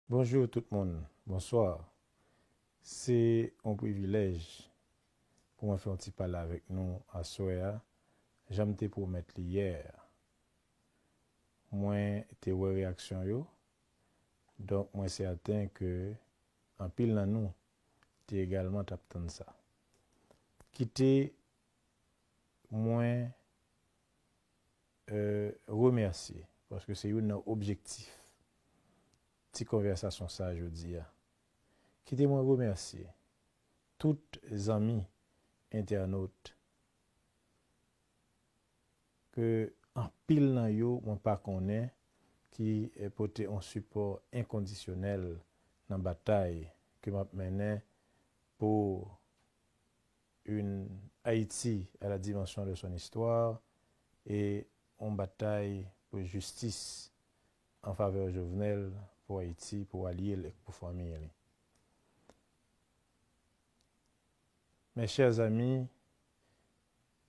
Bonjour tout le monde, bonsoir. C'est un privilège pour moi faire un petit parler avec nous à Soya. J'aime te promettre hier. Moi, te ouais réaction yo. Donc, moi, c'est certain que en pile dans nous, tu également t'attends ça. Quitter, moi, remercier parce que c'est un objectif. Petite conversation ça, je dis. Quitter, moi, remercier toutes les amis internautes que en pile nan yo on pas connaît qui est porté un support inconditionnel dans bataille que m'a mené pour une Haïti à la dimension de son histoire et une bataille pour justice en faveur de Jovenel pour Haïti, pour allier et pour famille. Mes chers amis,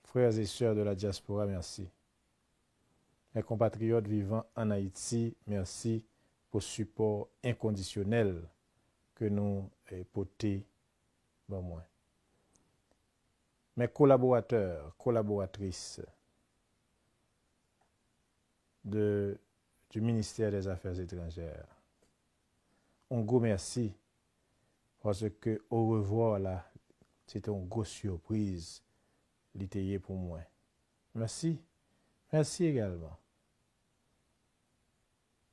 frères et sœurs de la diaspora, merci. Mes compatriotes vivant en Haïti, merci pour le support inconditionnel que nous portons. Bon, moi. Mes collaborateurs, collaboratrices du ministère des Affaires étrangères, un gros merci parce que au revoir là, c'était une grosse surprise littéraire pour moi. Merci. Merci également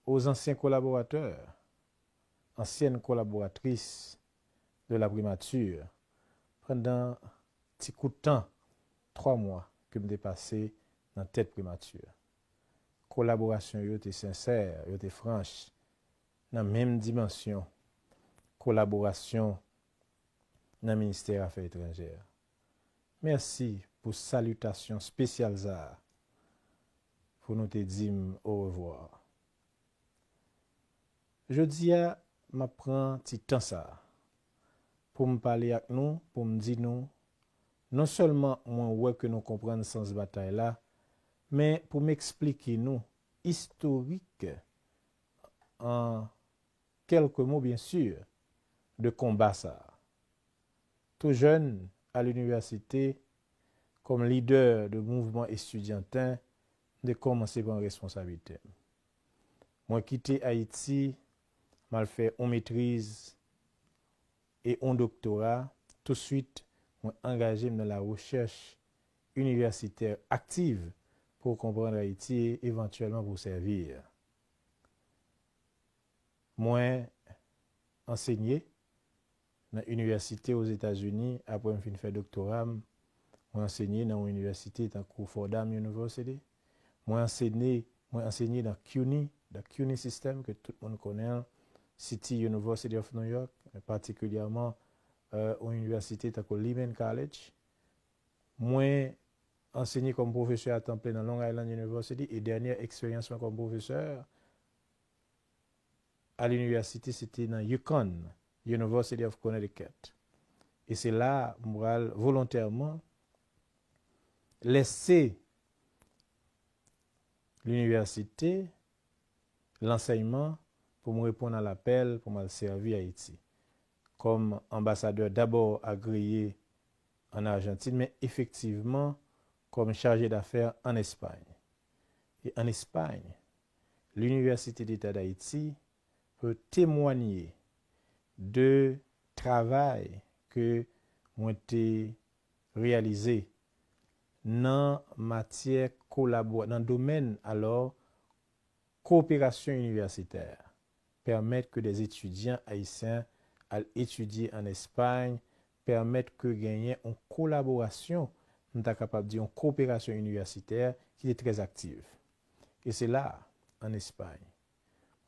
aux anciens collaborateurs, anciennes collaboratrices de la primature, pendant un petit coup de temps, 3 mois, que me dépassé dans la tête primature. Collaboration yo était sincère, yo était franche, dans la même dimension. Collaboration dans le ministère des Affaires étrangères. Merci pour salutation spéciale ça, pour nous te dire au revoir. Je dis à m'apprendre petit temps ça pour me parler avec nous, pour me dire nous, non seulement moi ouais que nous comprenons sens bataille là, mais pour m'expliquer nous historique en quelques mots bien sûr de combat ça. Tout jeune à l'université comme leader de mouvement estudiantin de commencer par une responsabilité. Moi quitté Haïti, mal fait en maîtrise et en doctorat, tout de suite moi engagé dans la recherche universitaire active pour comprendre Haïti et éventuellement pour servir. Moi enseigné dans l'université aux États-Unis après me fin faire doctorat, moi enseigné dans une université dans Fordham University. Moi enseigné dans CUNY, le CUNY system que tout le monde connaît, City University of New York, particulièrement aux universités comme Lehman College. Moi enseigné comme professeur à temps plein dans Long Island University et dernière expérience comme professeur à l'université c'était dans Yukon University of Connecticut. Et c'est là moi volontairement laisser l'université, l'enseignement pour me répondre à l'appel pour me servir à Haïti. Comme ambassadeur d'abord agréé en Argentine, mais effectivement comme chargé d'affaires en Espagne. Et en Espagne, l'Université d'État d'Haïti peut témoigner de travail que ont été réalisé dans matière collaboration dans le domaine alors coopération universitaire permettre que des étudiants haïtiens aillent étudier en Espagne, permettre que gagner une collaboration, nous sommes capables de dire une coopération universitaire qui est très active. Et c'est là en Espagne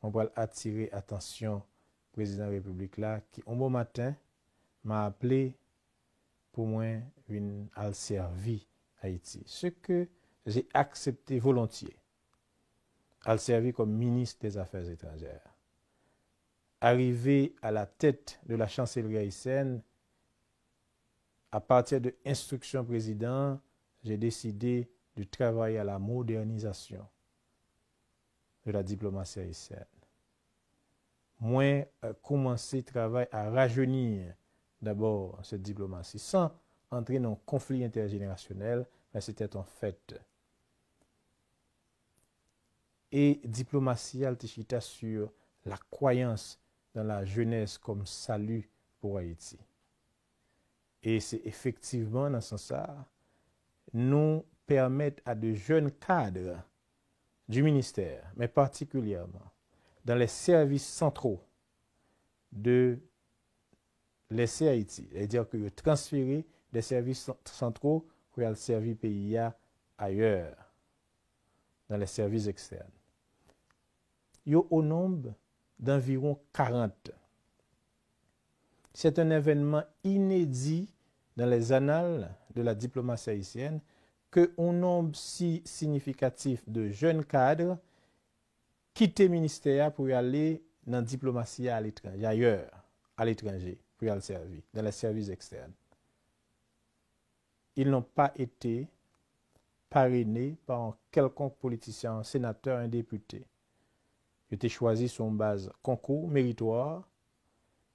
on va attirer attention président de la République là qui un bon matin m'a appelé pour moi une al servir Haïti, ce que j'ai accepté volontiers. Al servir comme ministre des Affaires étrangères. Arrivé à la tête de la chancellerie haïtienne, à partir de instruction président, j'ai décidé de travailler à la modernisation de la diplomatie haïtienne. moi commencer travail à rajeunir d'abord cette diplomatie sans entrer dans un conflit intergénérationnel, mais c'était un fait. Et diplomatie altichita sur la croyance dans la jeunesse comme salut pour Haïti. Et c'est effectivement dans ce sens-là, nous permettre à de jeunes cadres du ministère, mais particulièrement dans les services centraux, de laisser Haïti, c'est-à-dire que transférer des services centraux pour aller servir le pays ailleurs, dans les services externes. Il y a au nombre d'environ 40. C'est un événement inédit dans les annales de la diplomatie haïtienne que un nombre si significatif de jeunes cadres quittent le ministère pour y aller dans la diplomatie à l'étranger, ailleurs, à l'étranger, pour y aller servir, dans les services externes. Ils n'ont pas été parrainés par un quelconque politicien, un sénateur, un député. Ils ont été choisis sur une base concours méritoire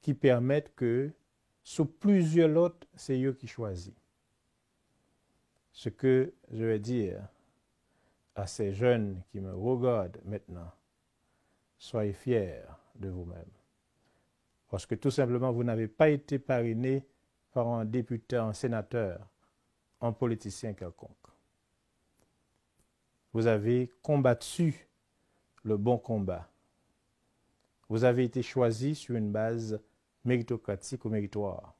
qui permettent que, sous plusieurs autres, c'est eux qui choisissent. Ce que je vais dire à ces jeunes qui me regardent maintenant, soyez fiers de vous-même. Parce que tout simplement, vous n'avez pas été parrainé par un député, un sénateur, un politicien quelconque. Vous avez combattu le bon combat. Vous avez été choisi sur une base méritocratique ou méritoire.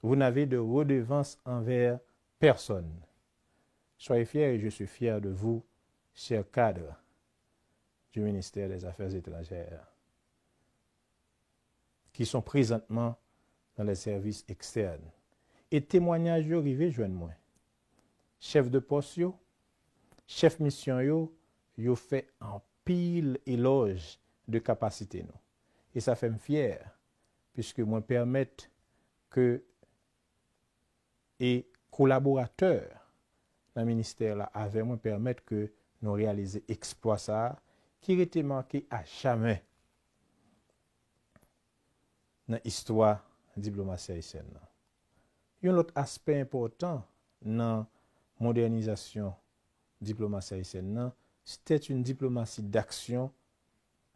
Vous n'avez de redevance envers personne. Soyez fiers et je suis fier de vous, chers cadres du ministère des Affaires étrangères, qui sont présentement dans les services externes. Et témoignages arrivés, joignez-moi. Chef de poste, chef mission, yo fait en pile éloge de capacité nous. Et ça fait me fier, puisque moi permettre que et collaborateurs dans le ministère là avec moi permettre que nous réaliser exploit ça qui était marqué à jamais dans l'histoire diplomatie haïtienne. Il y a un autre aspect important dans la modernisation diplomatie haïtienne, c'était une diplomatie d'action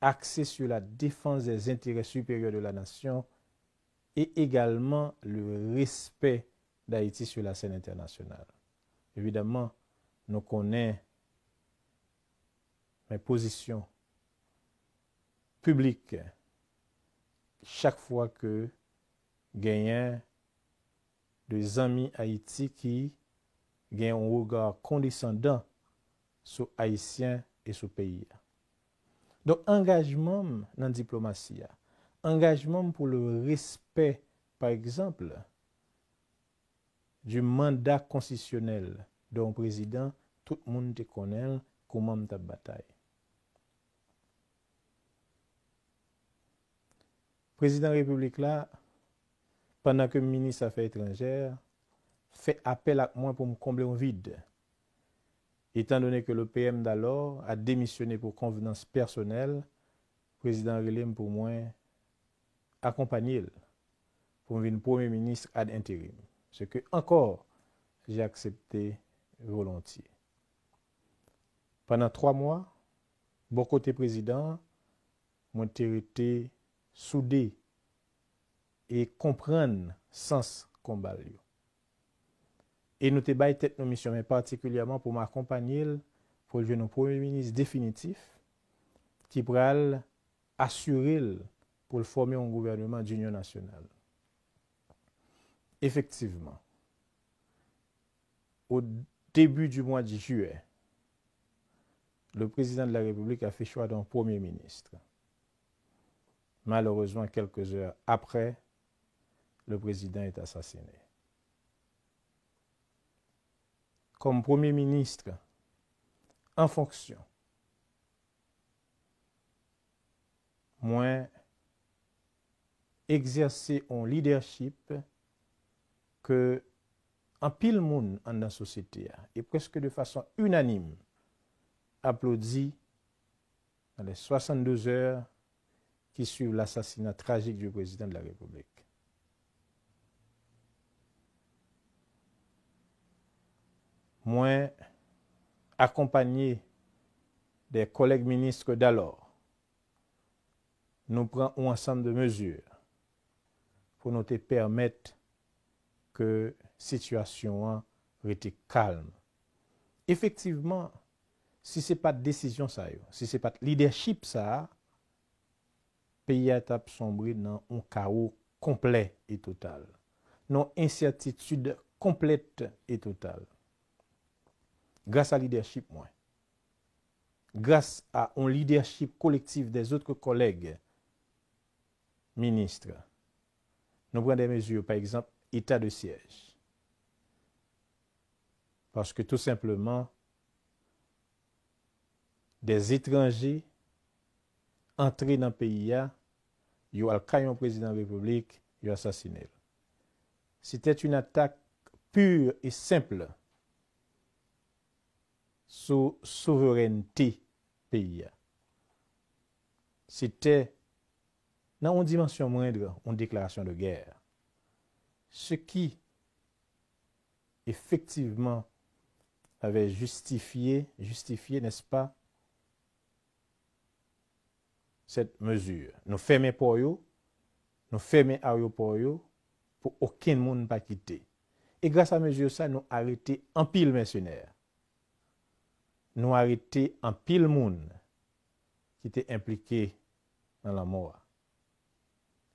axée sur la défense des intérêts supérieurs de la nation et également le respect d'Haïti sur la scène internationale. Évidemment, nous connaissons mes positions publiques chaque fois que gagnent des amis Haïti qui gagnent un regard condescendant sur Haïtiens et sur le pays. Donc, engagement dans la diplomatie, engagement pour le respect, par exemple, du mandat constitutionnel d'un président, tout le monde te connaît comment ta bataille. Président de la République là, pendant que le ministre des Affaires étrangères fait appel à moi pour me combler un vide. Étant donné que le PM d'alors a démissionné pour convenance personnelle, le président Relem pour moi accompagner pour devenir premier ministre ad intérim. Ce que encore j'ai accepté volontiers. Pendant 3 mois, bon côté président, moi été soudé et comprendre sens combat. Et nous te bail tête nos missions, mais particulièrement pour m'accompagner pour le jeune premier ministre définitif qui pourra assurer pour former un gouvernement d'union nationale. Effectivement, au début du mois de juillet, le président de la République a fait choix d'un premier ministre. Malheureusement, quelques heures après, le président est assassiné. Comme premier ministre en fonction, moi, exercer un leadership que en pile monde dans la société et presque de façon unanime applaudi dans les 62 heures qui suivent l'assassinat tragique du président de la République. Moi, accompagné des collègues ministres d'alors, nous prenons un ensemble de mesures pour nous permettre que la situation reste calme. Effectivement, si ce n'est pas de décision, ça, si ce n'est pas de leadership, ça, le pays a sombré dans un chaos complet et total, dans une incertitude complète et totale. Grâce à leadership, moi, grâce à un leadership collectif des autres collègues ministres, nous prenons des mesures, par exemple, état de siège. Parce que tout simplement, des étrangers entrés dans le pays, ils ont le président de la République, ils ont assassiné. C'était une attaque pure et simple sur la souveraineté pays. C'était, dans une dimension moindre, une déclaration de guerre. Ce qui, effectivement, avait justifié, n'est-ce pas, cette mesure. Nous fermons pour eux, nous fermons l'aéroport pour aucun monde pas quitter. Et grâce à mesure ça, nous arrêtons en pile mercenaires. Nous arrêtons en pile monde qui était impliqué dans la mort,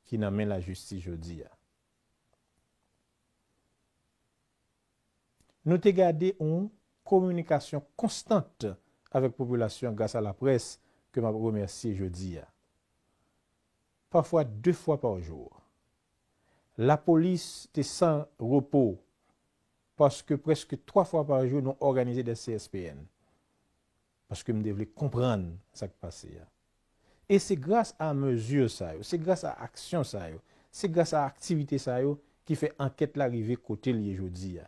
qui n'amène la justice aujourd'hui. Nous avons gardé une communication constante avec la population grâce à la presse que je remercie jeudi. Parfois 2 fois par jour. La police était sans repos parce que presque 3 fois par jour, nous organisons des CSPN. Parce que nous devons comprendre ce qui passe. Et c'est grâce à mesure ça, c'est grâce à action ça, c'est grâce à activité ça qui fait enquête l'arrivée côté lié jeudi.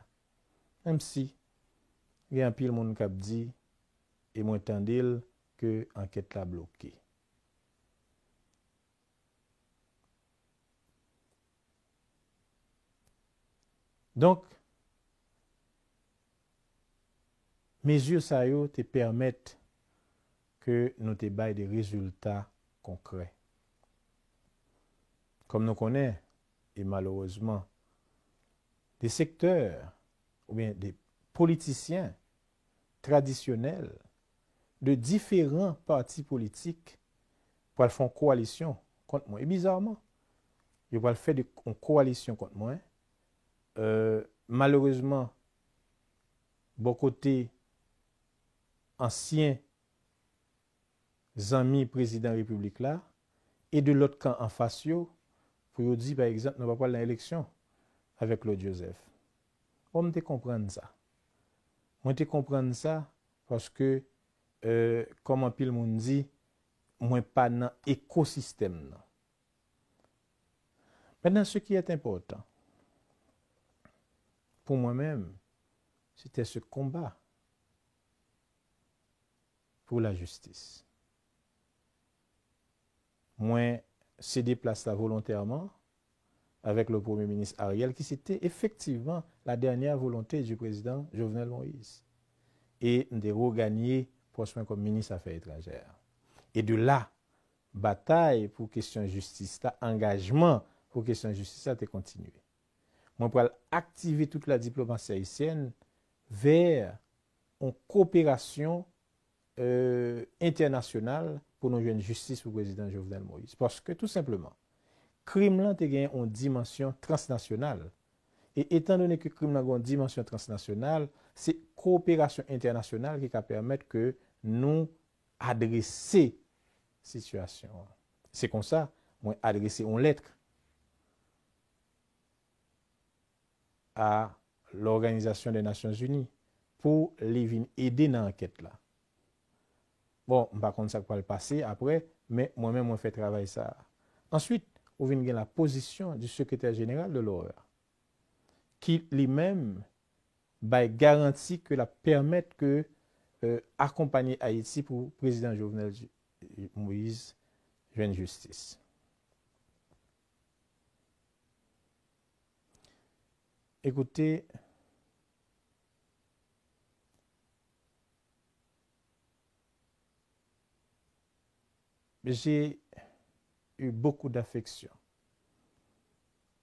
Même si il y a un pile monde qui dit et moi tendil que enquête la bloquée. Donc mesures ça te permettent que nous te baillons des résultats concrets. Comme nous connaissons, et malheureusement, des secteurs ou bien des politiciens traditionnels de différents partis politiques pour faire une coalition contre moi. Et bizarrement, ils vont faire une coalition contre moi. Malheureusement, bon côté anciens amis président de la République là, et de l'autre camp en face, pour dire par exemple, nous ne va pas l'élection avec Claude Joseph. On te comprendre ça. On te comprendre ça parce que, comme un pile monde dit, moi pas dans l'écosystème. Maintenant, ce qui est important, pour moi-même, c'était ce combat pour la justice. Moi, cédé place là volontairement avec le Premier ministre Ariel, qui c'était effectivement la dernière volonté du président Jovenel Moïse. Et de regagner poste comme ministre des Affaires étrangères. Et de là, bataille pour question de justice, engagement pour question de justice, ça a continué. Moi, pour activer toute la diplomatie haïtienne vers une coopération internationale pour nous jouer une justice pour le président Jovenel Moïse. Parce que tout simplement, crime là a une dimension transnationale. Et étant donné que crime a une dimension transnationale, c'est coopération internationale qui va permettre que nous adresser la situation. C'est comme ça, moi adresser une lettre à l'Organisation des Nations Unies pour les aider dans l'enquête là. Bon, je ne sais pas ça va le passer après, mais moi-même, je fais travail ça. Ensuite, on vient la position du secrétaire général de l'OEA, qui lui-même garantit que la permettre que accompagner Haïti pour le président Jovenel Moïse joue une justice. Écoutez, j'ai eu beaucoup d'affection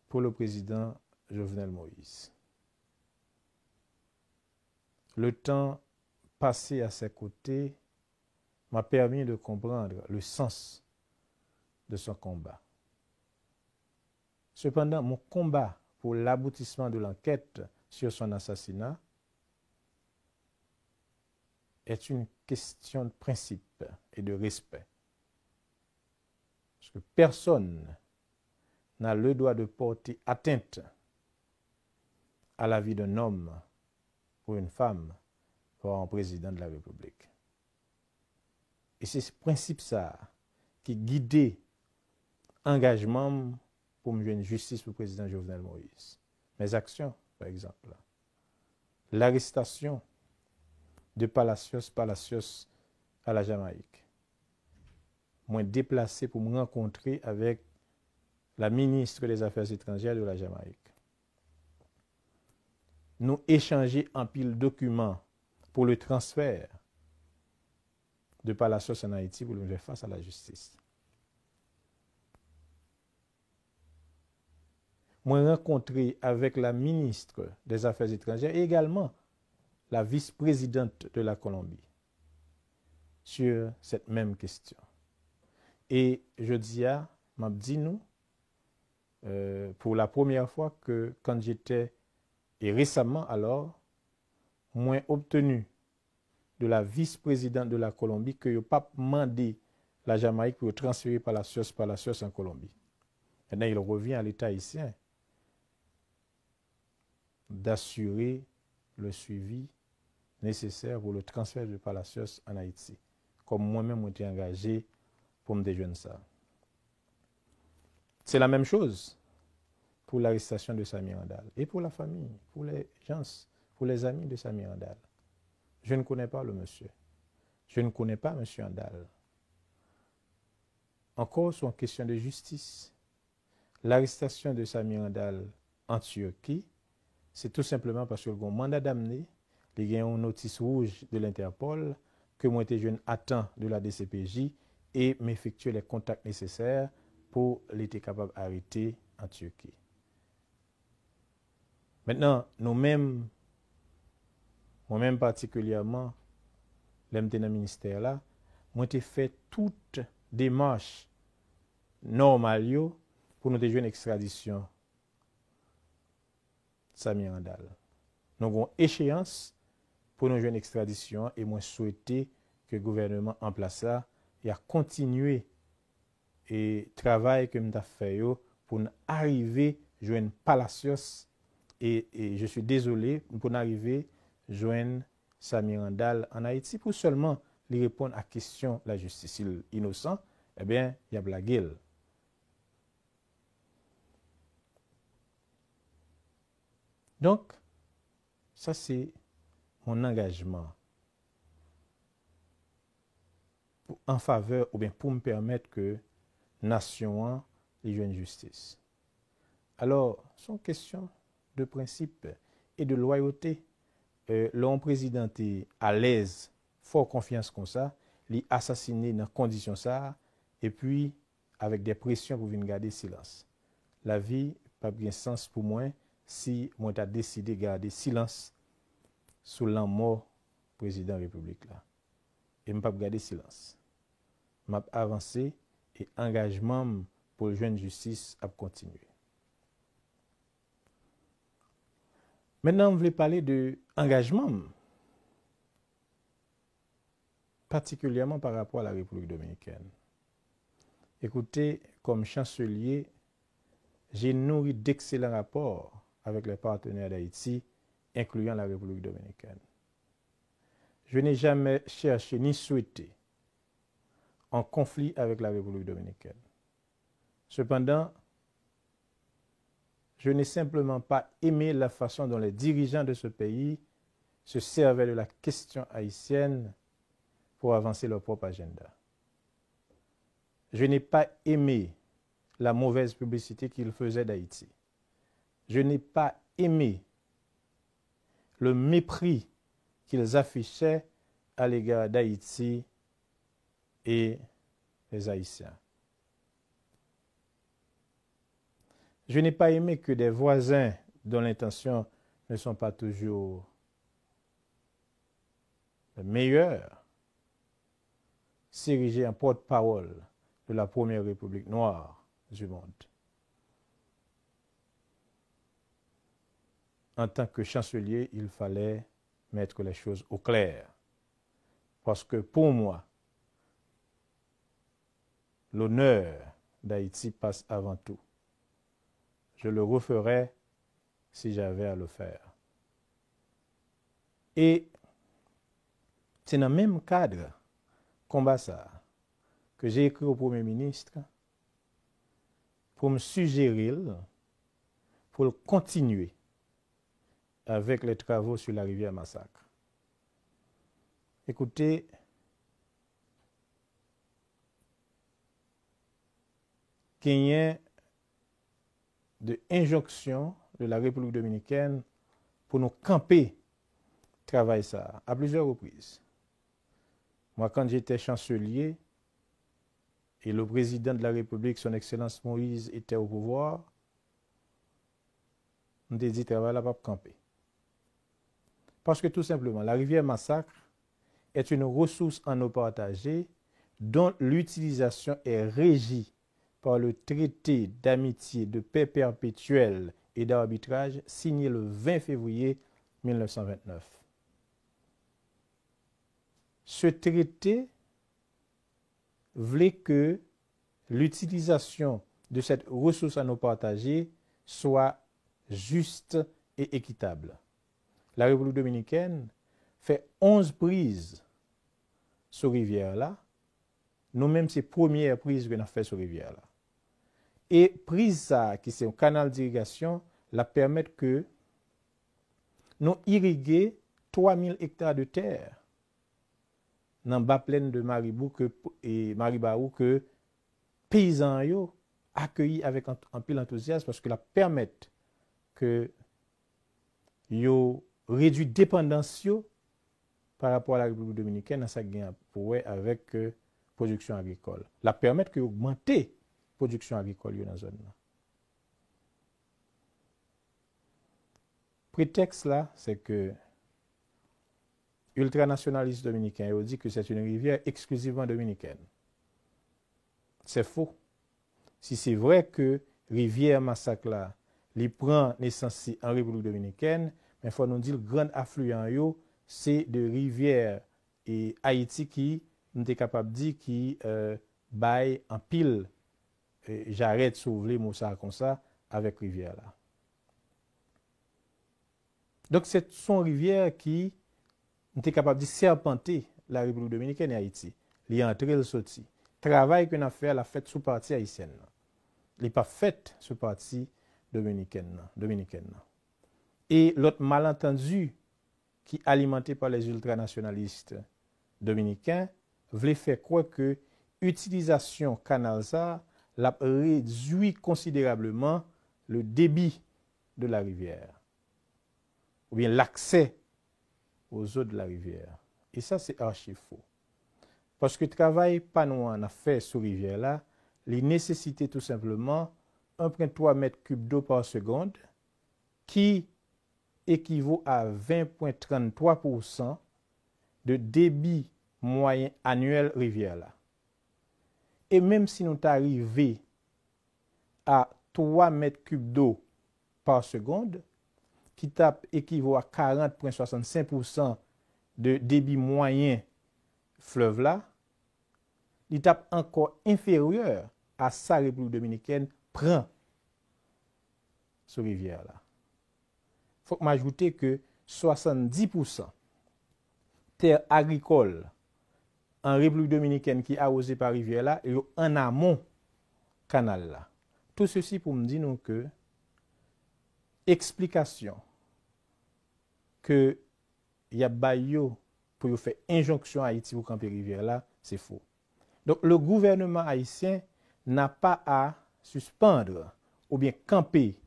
pour le président Jovenel Moïse. Le temps passé à ses côtés m'a permis de comprendre le sens de son combat. Cependant, mon combat pour l'aboutissement de l'enquête sur son assassinat est une question de principe et de respect. Parce que personne n'a le droit de porter atteinte à la vie d'un homme ou une femme pour un président de la République. Et c'est ce principe ça qui guidait l'engagement pour me joindre justice pour le président Jovenel Moïse. Mes actions, par exemple. L'arrestation de Palacios à la Jamaïque. Moi déplacé pour me rencontrer avec la ministre des Affaires étrangères de la Jamaïque. Nous échanger en pile documents pour le transfert de Palacios en Haïti pour le faire face à la justice. Moi rencontré avec la ministre des Affaires étrangères et également la vice-présidente de la Colombie sur cette même question. Et je dis à m'a dit nous, pour la première fois que quand j'étais, et récemment alors, moi obtenu de la vice-présidente de la Colombie que je pas demandé la Jamaïque pour transférer Palacios en Colombie. Maintenant, il revient à l'État haïtien d'assurer le suivi nécessaire pour le transfert de Palacios en Haïti. Comme moi-même, j'ai été engagé pour me déjeuner ça. C'est la même chose pour l'arrestation de Samir Andal et pour la famille, pour les gens, pour les amis de Samir Andal. Je ne connais pas le monsieur. Je ne connais pas monsieur Andal. Encore sur une question de justice. L'arrestation de Samir Andal en Turquie, c'est tout simplement parce que le mandat d'amener, il y a une notice rouge de l'Interpol que moi été jeune attend de la DCPJ et m'effectuer les contacts nécessaires pour l'être capable d'arrêter en Turquie. Maintenant, nous-mêmes, moi-même particulièrement, l'MT dans le ministère là, moi j'ai fait toute démarche normale pour nous jouer une extradition Samir Andal. Nous avons une échéance pour nous jouer une extradition et moi souhaiter que le gouvernement en place là et à continuer et travail que nous avons fait pour arriver à joindre Palacios et je suis désolé pour arriver à joindre Samir Andal en Haïti pour seulement lui répondre à la question la justice. S'il est innocent, eh bien, il y a la gueule. Donc, ça c'est mon engagement en faveur ou bien pour me permettre que nation ait une justice. Alors, c'est une question de principe et de loyauté. L'homme président est à l'aise, fort confiance comme ça, il assassiné dans conditions ça, et puis avec des pressions pour venir garder silence. La vie pas bien sens pour moi si moi t'ai décidé de garder silence sous la mort président de la République là. Et me pas garder silence. M'a avancé et engagement pour le jeune justice a continué. Maintenant, on voulait parler de engagement, particulièrement par rapport à la République dominicaine. Écoutez, comme chancelier, j'ai nourri d'excellents rapports avec les partenaires d'Haïti, incluant la République dominicaine. Je n'ai jamais cherché ni souhaité en conflit avec la République dominicaine. Cependant, je n'ai simplement pas aimé la façon dont les dirigeants de ce pays se servaient de la question haïtienne pour avancer leur propre agenda. Je n'ai pas aimé la mauvaise publicité qu'ils faisaient d'Haïti. Je n'ai pas aimé le mépris qu'ils affichaient à l'égard d'Haïti et des Haïtiens. Je n'ai pas aimé que des voisins dont l'intention ne sont pas toujours les meilleures s'érigeaient en porte-parole de la première république noire du monde. En tant que chancelier, il fallait mettre les choses au clair. Parce que pour moi, l'honneur d'Haïti passe avant tout. Je le referais si j'avais à le faire. Et c'est dans le même cadre, combat ça, que j'ai écrit au Premier ministre pour me suggérer pour continuer avec les travaux sur la rivière Massacre. Écoutez, qu'il y ait de injonction de la République dominicaine pour nous camper travail ça à plusieurs reprises. Moi, quand j'étais chancelier et le président de la République, son Excellence Moïse, était au pouvoir, on a dit travail là pas camper. Parce que tout simplement, la rivière Massacre est une ressource en eau partagée dont l'utilisation est régie par le traité d'amitié, de paix perpétuelle et d'arbitrage signé le 20 février 1929. Ce traité voulait que l'utilisation de cette ressource en eau partagée soit juste et équitable. La République dominicaine fait 11 prises sur rivière-là. Nous-mêmes, c'est première prise que nous avons fait sur rivière-là. Et prise ça, qui c'est un canal d'irrigation, la permettre que nous irriguer 3000 hectares de terre dans la bas plaine de Maribaou que paysans yo accueillis avec un pile enthousiasme parce que la permettent que yo réduit dépendance par rapport à la République dominicaine dans sa gain pour avec production agricole. La permettre que augmenter production agricole dans la zone là. Prétexte là, c'est que ultranationalistes dominicains ont dit que c'est une rivière exclusivement dominicaine. C'est faux. Si c'est vrai que rivière Massacre là, il prend naissance en République dominicaine, mais il faut nous dire le grand affluent c'est de rivière et Haïti qui nous est capable de dire qui baille en pile. J'arrête sauver Moussa comme ça avec rivière là. Donc c'est son rivière qui était capable de serpenter la République dominicaine et Haïti. Il est entré, le sorti. Travail qu'on a fait, la fête sous partie haïtienne. Il n'est pas fait sous partie dominicaine. Et l'autre malentendu qui est alimenté par les ultranationalistes dominicains voulait faire croire que l'utilisation canal ça l'a réduit considérablement le débit de la rivière ou bien l'accès aux eaux de la rivière. Et ça, c'est archi faux. Parce que le travail pas nous en a fait sur rivière là, il nécessitait tout simplement 1,3 m3 d'eau par seconde qui équivaut à 20,33% de débit moyen annuel rivière là. Et même si nous arrivons à 3 m3 d'eau par seconde, qui équivaut à 40,65% de débit moyen fleuve là, il tape encore inférieur à sa République dominicaine prend sur rivière là. Faut m'ajouter que 70% terre agricole en République dominicaine qui est arrosée par rivière là et en amont canal là. Tout ceci pour me dire que explication que y a bayo pour faire injonction à Haïti pour camper rivière là, c'est faux. Donc le gouvernement haïtien n'a pas à suspendre ou bien camper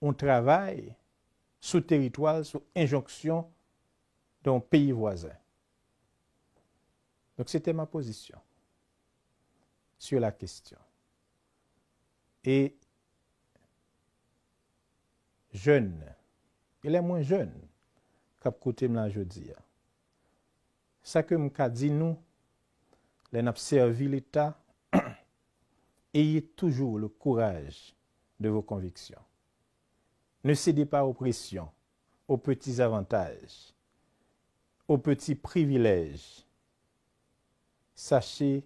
un travail sous territoire, sous injonction d'un pays voisin. Donc c'était ma position sur la question. Et jeunes, et les moins jeunes, k'ap kote m'la jodi a. Ça que m'ka dit nous, les n'a servi l'État, ayez toujours le courage de vos convictions. Ne cédez pas aux pressions, aux petits avantages, aux petits privilèges. Sachez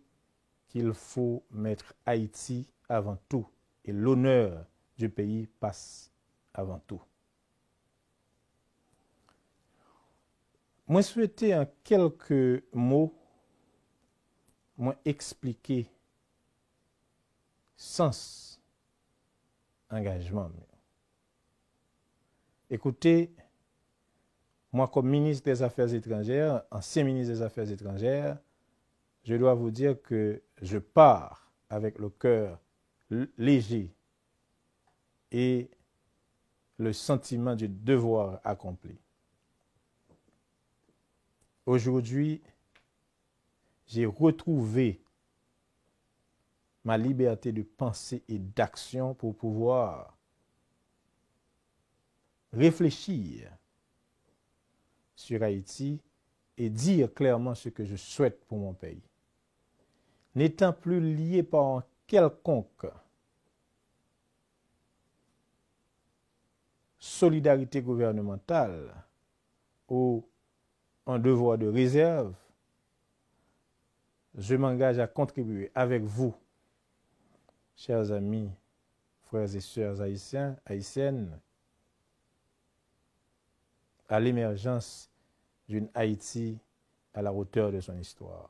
qu'il faut mettre Haïti avant tout et l'honneur du pays passe avant tout. Moi souhaité en quelques mots moi expliquer sens engagement. Écoutez, moi comme ministre des Affaires étrangères, ancien ministre des Affaires étrangères, je dois vous dire que je pars avec le cœur léger et le sentiment du devoir accompli. Aujourd'hui, j'ai retrouvé ma liberté de pensée et d'action pour pouvoir réfléchir sur Haïti et dire clairement ce que je souhaite pour mon pays. N'étant plus lié par un quelconque solidarité gouvernementale ou un devoir de réserve, je m'engage à contribuer avec vous, chers amis, frères et sœurs haïtiens, haïtiennes, à l'émergence d'une Haïti à la hauteur de son histoire.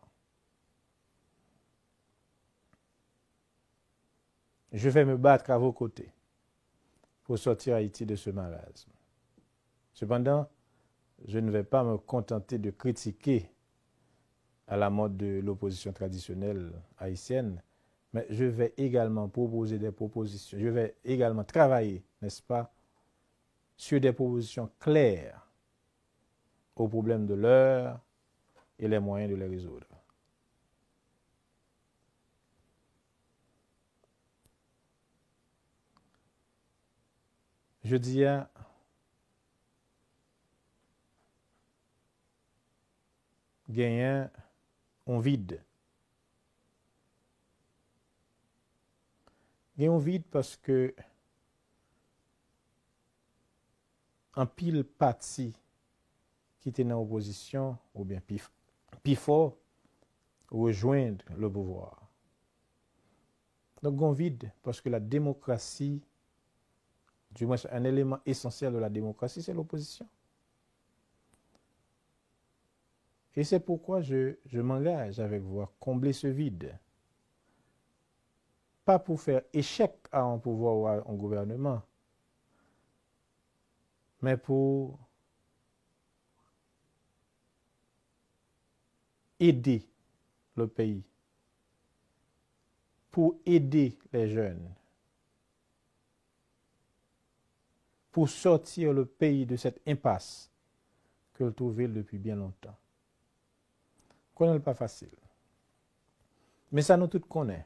Je vais me battre à vos côtés pour sortir Haïti de ce marasme. Cependant, je ne vais pas me contenter de critiquer à la mode de l'opposition traditionnelle haïtienne, mais je vais également proposer des propositions. Je vais également travailler, n'est-ce pas, sur des propositions claires aux problèmes de l'heure et les moyens de les résoudre. Je dis à gagner un vide. Gagner un vide parce que en pile parti qui était dans l'opposition ou bien plus fort rejoindre le pouvoir. Donc un vide parce que la démocratie, du moins un élément essentiel de la démocratie, c'est l'opposition. Et c'est pourquoi je m'engage avec vous à combler ce vide. Pas pour faire échec à un pouvoir ou à un gouvernement, mais pour aider le pays, pour aider les jeunes, pour sortir le pays de cette impasse que le trouvait depuis bien longtemps. Connaît pas facile. Mais ça nous tous connaît.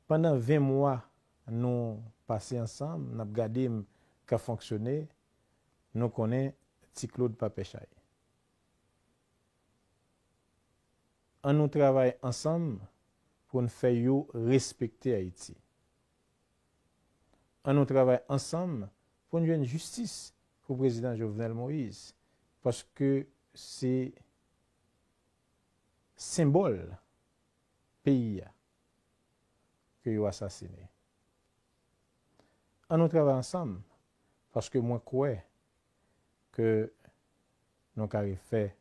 Pendant 20 mois, nous passons ensemble, nous avons regardé qu'a fonctionné, nous connaissons Ti Claude Papechay. On nous travaille ensemble pour nous faire respecter Haïti. On nous travaille ensemble pour nous donner une justice pour le président Jovenel Moïse. Parce que c'est symbole pays que vous assassiné. On nous travaille ensemble parce que moi, je crois que nous avons fait